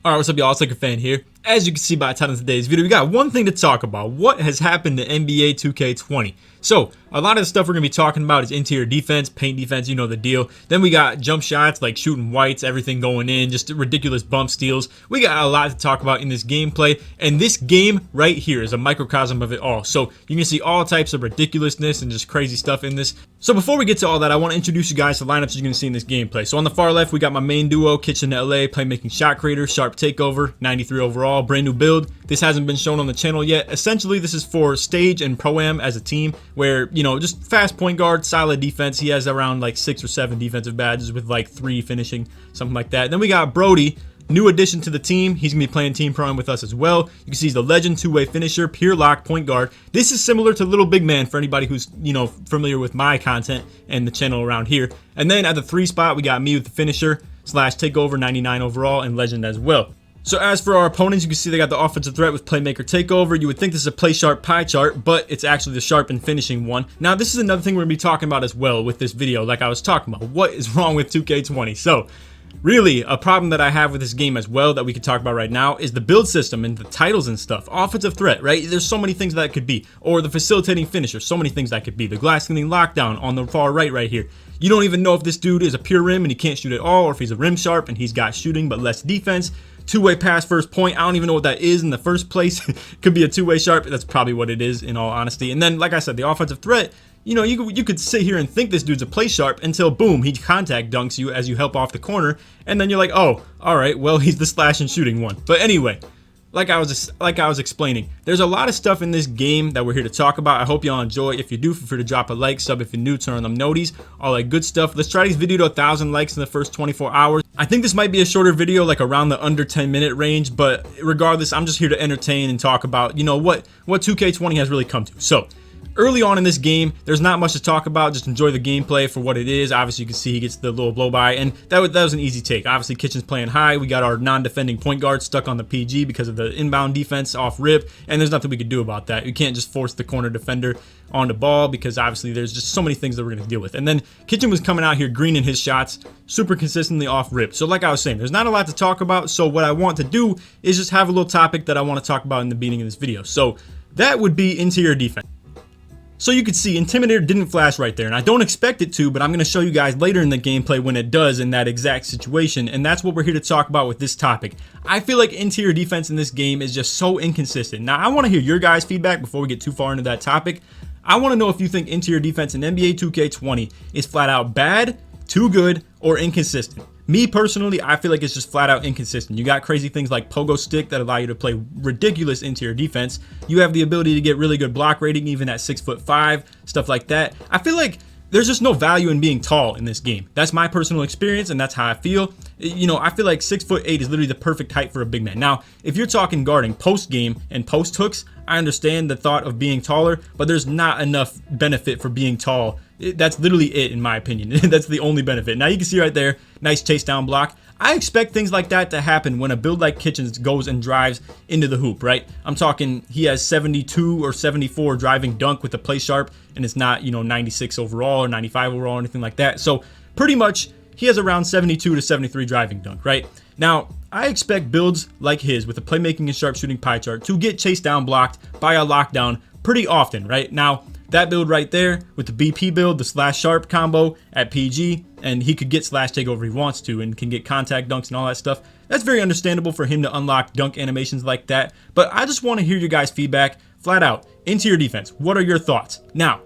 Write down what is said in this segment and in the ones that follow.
Alright, what's up y'all, it's LakerFan here. As you can see by the title of today's video, we got one thing to talk about. What has happened to NBA 2K20? So, a lot of the stuff we're going to be talking about is interior defense, paint defense, you know the deal. Then we got jump shots, like shooting whites, everything going in, just ridiculous bump steals. We got a lot to talk about in this gameplay, and this game right here is a microcosm of it all. So, you can see all types of ridiculousness and just crazy stuff in this. So, before we get to all that, I want to introduce you guys to the lineups you're going to see in this gameplay. So, on the far left, we got my main duo, Kitchen LA, playmaking shot creator, sharp takeover, 93 overall, brand new build. This hasn't been shown on the channel yet. Essentially, this is for stage and pro-am as a team where, you know, just fast point guard, solid defense. He has around like 6 or 7 defensive badges with like 3 finishing, something like that. Then we got Brody, new addition to the team. He's gonna be playing team pro-am with us as well. You can see he's the legend two-way finisher, pure lock point guard. This is similar to Little Big Man for anybody who's, you know, familiar with my content and the channel around here. And then at the 3 spot, we got me with the finisher slash takeover, 99 overall, and legend as well. So as for our opponents, you can see they got the offensive threat with playmaker takeover. You would think this is a PLAYSHARP pie chart, but it's actually the sharp and finishing one. Now this is another thing we're gonna be talking about as well with this video, like I was talking about. What is wrong with 2K20? So really, a problem that I have with this game as well that we could talk about right now is the build system and the titles and stuff. Offensive threat, right? There's so many things that could be. Or the facilitating finisher, so many things that could be. The glass cleaning lockdown on the far right here. You don't even know if this dude is a pure rim and he can't shoot at all, or if he's a rim sharp and he's got shooting but less defense. Two-way pass first point, I don't even know what that is in the first place. Could be a two-way sharp, that's probably what it is in all honesty. And then, like I said, the offensive threat, you know, you could sit here and think this dude's a PLAYSHARP until boom, he contact dunks you as you help off the corner, and then you're like, oh, alright, well, he's the slash and shooting one. But anyway, like I was explaining, there's a lot of stuff in this game that we're here to talk about. I hope y'all enjoy. If you do, feel free to drop a like, sub if you're new, turn on them noties, all that good stuff. Let's try this video to 1,000 likes in the first 24 hours. I think this might be a shorter video, like around the under 10-minute range, but regardless, I'm just here to entertain and talk about, you know, what 2K20 has really come to. So early on in this game, there's not much to talk about. Just enjoy the gameplay for what it is. Obviously, you can see he gets the little blow by, and that was an easy take. Obviously, Kitchen's playing high. We got our non-defending point guard stuck on the PG because of the inbound defense off rip, and there's nothing we could do about that. You can't just force the corner defender on the ball because obviously there's just so many things that we're going to deal with. And then Kitchen was coming out here greening his shots super consistently off rip. So like I was saying, there's not a lot to talk about. So what I want to do is just have a little topic that I want to talk about in the beginning of this video. So that would be interior defense. So you can see Intimidator didn't flash right there, and I don't expect it to, but I'm going to show you guys later in the gameplay when it does in that exact situation, and that's what we're here to talk about with this topic. I feel like interior defense in this game is just so inconsistent. Now, I want to hear your guys' feedback before we get too far into that topic. I want to know if you think interior defense in NBA 2K20 is flat out bad, too good, or inconsistent. Me personally, I feel like it's just flat out inconsistent. You got crazy things like pogo stick that allow you to play ridiculous interior defense. You have the ability to get really good block rating even at 6'5", stuff like that. I feel like there's just no value in being tall in this game. That's my personal experience, and that's how I feel. You know, I feel like 6'8" is literally the perfect height for a big man. Now, if you're talking guarding post game and post hooks, I understand the thought of being taller, but there's not enough benefit for being tall. That's literally it, in my opinion. That's the only benefit. Now you can see right there, nice chase down block. I expect things like that to happen when a build like Kitchens goes and drives into the hoop, right? I'm talking he has 72 or 74 driving dunk with the PLAYSHARP, and it's not, you know, 96 overall or 95 overall or anything like that. So pretty much he has around 72 to 73 driving dunk, right? Now, I expect builds like his with a playmaking and sharpshooting pie chart to get chased down blocked by a lockdown pretty often, right? Now, that build right there with the BP build, the slash sharp combo at PG, and he could get slash takeover if he wants to and can get contact dunks and all that stuff. That's very understandable for him to unlock dunk animations like that. But I just want to hear your guys' feedback flat out. Interior defense, what are your thoughts? Now,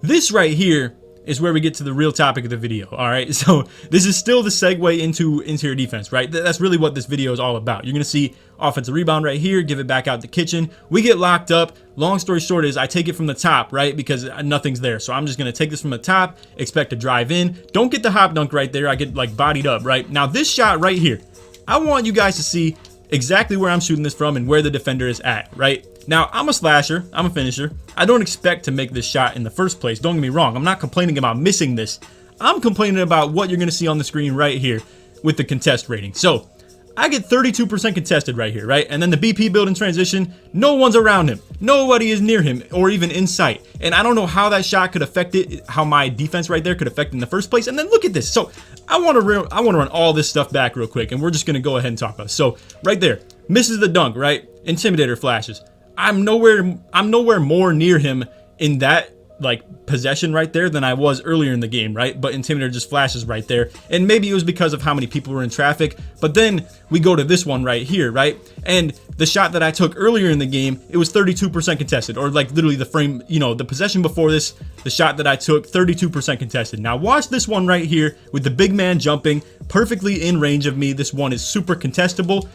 this right here is where we get to the real topic of the video, all right? So this is still the segue into interior defense, right? That's really what this video is all about. You're gonna see offensive rebound right here, give it back out to Kitchen. We get locked up. Long story short is I take it from the top, right? Because nothing's there. So I'm just gonna take this from the top, expect to drive in. Don't get the hop dunk right there. I get like bodied up, right? Now this shot right here, I want you guys to see exactly where I'm shooting this from and where the defender is at, right? Now, I'm a slasher, I'm a finisher. I don't expect to make this shot in the first place. Don't get me wrong, I'm not complaining about missing this. I'm complaining about what you're gonna see on the screen right here with the contest rating. So, I get 32% contested right here, right? And then the BP build in transition, no one's around him. Nobody is near him or even in sight. And I don't know how that shot could affect it, how my defense right there could affect it in the first place. And then look at this. So I want to run all this stuff back real quick, and we're just going to go ahead and talk about it. So right there, misses the dunk, right? Intimidator flashes. I'm nowhere more near him in that like possession right there than I was earlier in the game, right? But Intimidator just flashes right there, and maybe it was because of how many people were in traffic. But then we go to this one right here, right? And the shot that I took earlier in the game, it was 32% contested, or like literally the frame, you know, the possession before this, the shot that I took, 32% contested. Now watch this one right here with the big man jumping perfectly in range of me. This one is super contestable.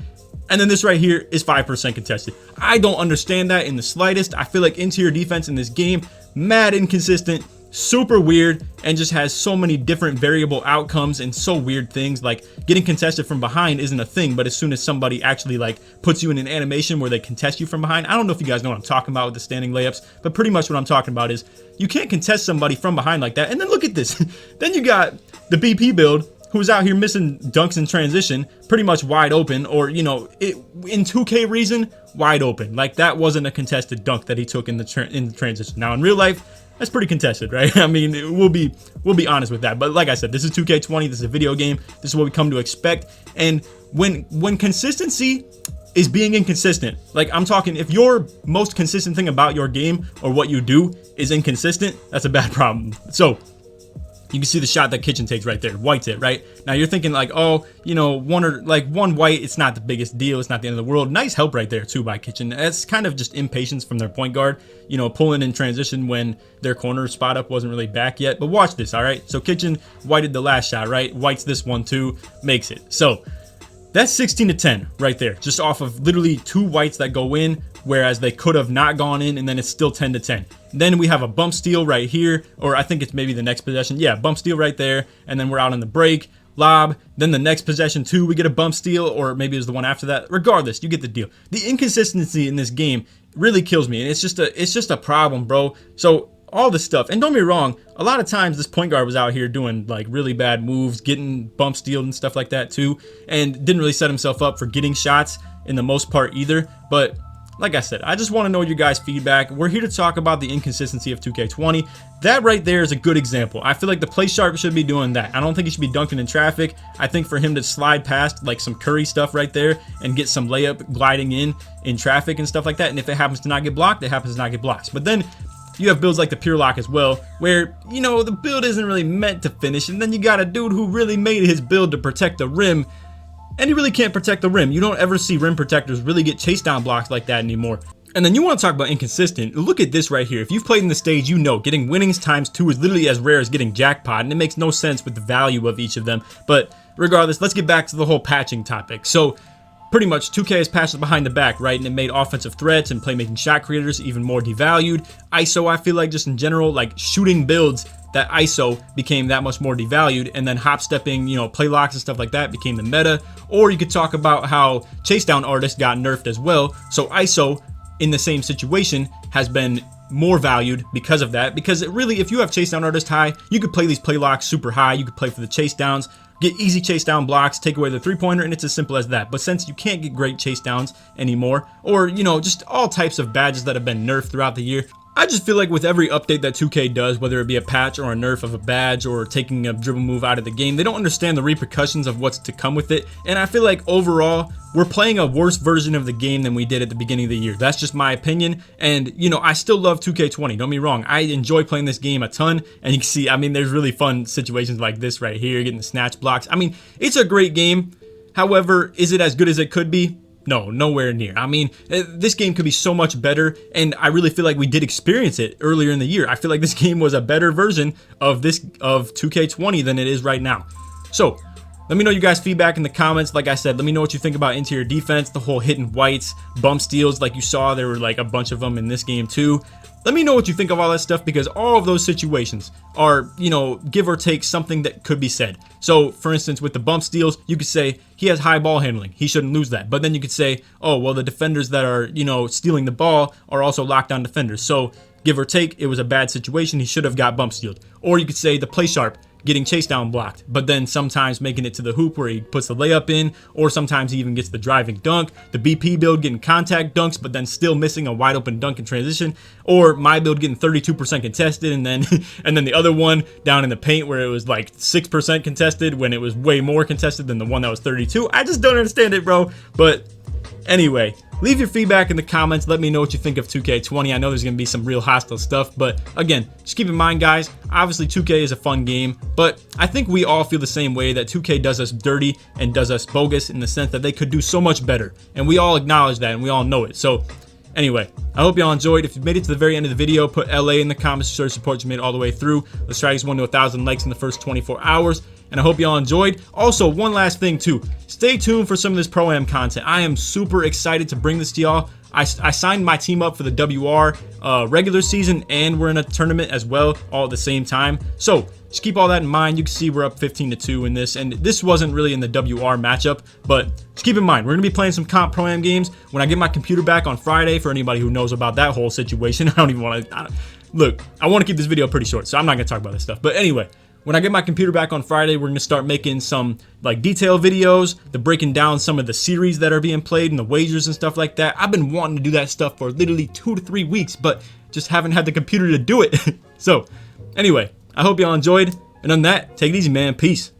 And then this right here is 5% contested. I don't understand that in the slightest. I feel like interior defense in this game, mad inconsistent, super weird, and just has so many different variable outcomes and so weird things. Like getting contested from behind isn't a thing, but as soon as somebody actually like puts you in an animation where they contest you from behind, I don't know if you guys know what I'm talking about with the standing layups, but pretty much what I'm talking about is you can't contest somebody from behind like that. And then look at this. Then you got the BP build, who's out here missing dunks in transition, pretty much wide open, or you know, in 2K reason, wide open. Like that wasn't a contested dunk that he took in the transition. Now in real life, that's pretty contested, right? I mean, we'll be honest with that. But like I said, this is 2K20. This is a video game. This is what we come to expect. And when consistency is being inconsistent, like I'm talking, if your most consistent thing about your game or what you do is inconsistent, that's a bad problem. So you can see the shot that Kitchen takes right there. White's it, right? Now you're thinking like, oh, you know, one white, it's not the biggest deal. It's not the end of the world. Nice help right there too by Kitchen. That's kind of just impatience from their point guard, you know, pulling in transition when their corner spot up wasn't really back yet. But watch this, all right? So Kitchen whited the last shot, right? White's this one too, makes it. So that's 16 to 10 right there, just off of literally 2 whites that go in, whereas they could have not gone in, and then it's still 10 to 10. Then we have a bump steal right here, or I think it's maybe the next possession. Yeah, bump steal right there, and then we're out on the break, lob. Then the next possession too, we get a bump steal, or maybe it was the one after that. Regardless, you get the deal. The inconsistency in this game really kills me, and it's just a problem, bro. So all this stuff, and don't get me wrong, a lot of times this point guard was out here doing like really bad moves, getting bump stealed and stuff like that too, and didn't really set himself up for getting shots in the most part either. But like I said, I just want to know your guys' feedback. We're here to talk about the inconsistency of 2K20. That right there is a good example. I feel like the PLAYSHARP should be doing that. I don't think he should be dunking in traffic. I think for him to slide past like some Curry stuff right there and get some layup gliding in traffic and stuff like that, and if it happens to not get blocked, it happens to not get blocked. But then you have builds like the Pure Lock as well, where, you know, the build isn't really meant to finish, and then you got a dude who really made his build to protect the rim, and he really can't protect the rim. You don't ever see rim protectors really get chase down blocks like that anymore. And then you want to talk about inconsistent. Look at this right here. If you've played in the stage, you know getting winnings times 2 is literally as rare as getting jackpot, and it makes no sense with the value of each of them. But regardless, let's get back to the whole patching topic. So pretty much 2K has patched behind the back, right? And it made offensive threats and playmaking shot creators even more devalued. ISO, I feel like just in general, like shooting builds, that ISO became that much more devalued, and then hop stepping, you know, play locks and stuff like that became the meta. Or you could talk about how chase down artists got nerfed as well. So ISO in the same situation has been more valued because of that, because it really, if you have chase down artist high, you could play these play locks super high, you could play for the chase downs, get easy chase down blocks, take away the 3-pointer, and it's as simple as that. But since you can't get great chase downs anymore, or, you know, just all types of badges that have been nerfed throughout the year, I just feel like with every update that 2K does, whether it be a patch or a nerf of a badge or taking a dribble move out of the game, they don't understand the repercussions of what's to come with it. And I feel like overall, we're playing a worse version of the game than we did at the beginning of the year. That's just my opinion. And, you know, I still love 2K20. Don't get me wrong. I enjoy playing this game a ton. And you can see, I mean, there's really fun situations like this right here, getting the snatch blocks. I mean, it's a great game. However, is it as good as it could be? No, nowhere near. I mean, this game could be so much better, and I really feel like we did experience it earlier in the year. I feel like this game was a better version of 2K20 than it is right now. So let me know you guys' feedback in the comments. Like I said, let me know what you think about interior defense, the whole hitting whites, bump steals like you saw. There were like a bunch of them in this game too. Let me know what you think of all that stuff, because all of those situations are, you know, give or take something that could be said. So, for instance, with the bump steals, you could say he has high ball handling. He shouldn't lose that. But then you could say, oh, well, the defenders that are, you know, stealing the ball are also lockdown defenders. So, give or take, it was a bad situation. He should have got bump stealed. Or you could say the PLAYSHARP getting chase down blocked, but then sometimes making it to the hoop where he puts the layup in, or sometimes he even gets the driving dunk, the BP build getting contact dunks, but then still missing a wide open dunk in transition, or my build getting 32% contested, and then and then the other one down in the paint where it was like 6% contested when it was way more contested than the one that was 32. I just don't understand it, bro. But anyway, leave your feedback in the comments. Let me know what you think of 2K20. I know there's going to be some real hostile stuff, but again, just keep in mind, guys, obviously 2K is a fun game, but I think we all feel the same way that 2K does us dirty and does us bogus in the sense that they could do so much better, and we all acknowledge that and we all know it. So anyway, I hope y'all enjoyed. If you made it to the very end of the video, put LA in the comments to show your support you made it all the way through. Let's try to get 1 to 1,000 likes in the first 24 hours. And I hope y'all enjoyed. Also, one last thing too. Stay tuned for some of this Pro-Am content. I am super excited to bring this to y'all. I signed my team up for the WR regular season, and we're in a tournament as well, all at the same time. So just keep all that in mind. You can see we're up 15-2 in this, and this wasn't really in the WR matchup, but just keep in mind, we're going to be playing some comp Pro-Am games. When I get my computer back on Friday, for anybody who knows about that whole situation, I don't even want to... Look, I want to keep this video pretty short, so I'm not going to talk about this stuff. But anyway, when I get my computer back on Friday, we're going to start making some like detail videos, the breaking down some of the series that are being played and the wagers and stuff like that. I've been wanting to do that stuff for literally 2 to 3 weeks, but just haven't had the computer to do it. So anyway, I hope y'all enjoyed. And on that, take it easy, man. Peace.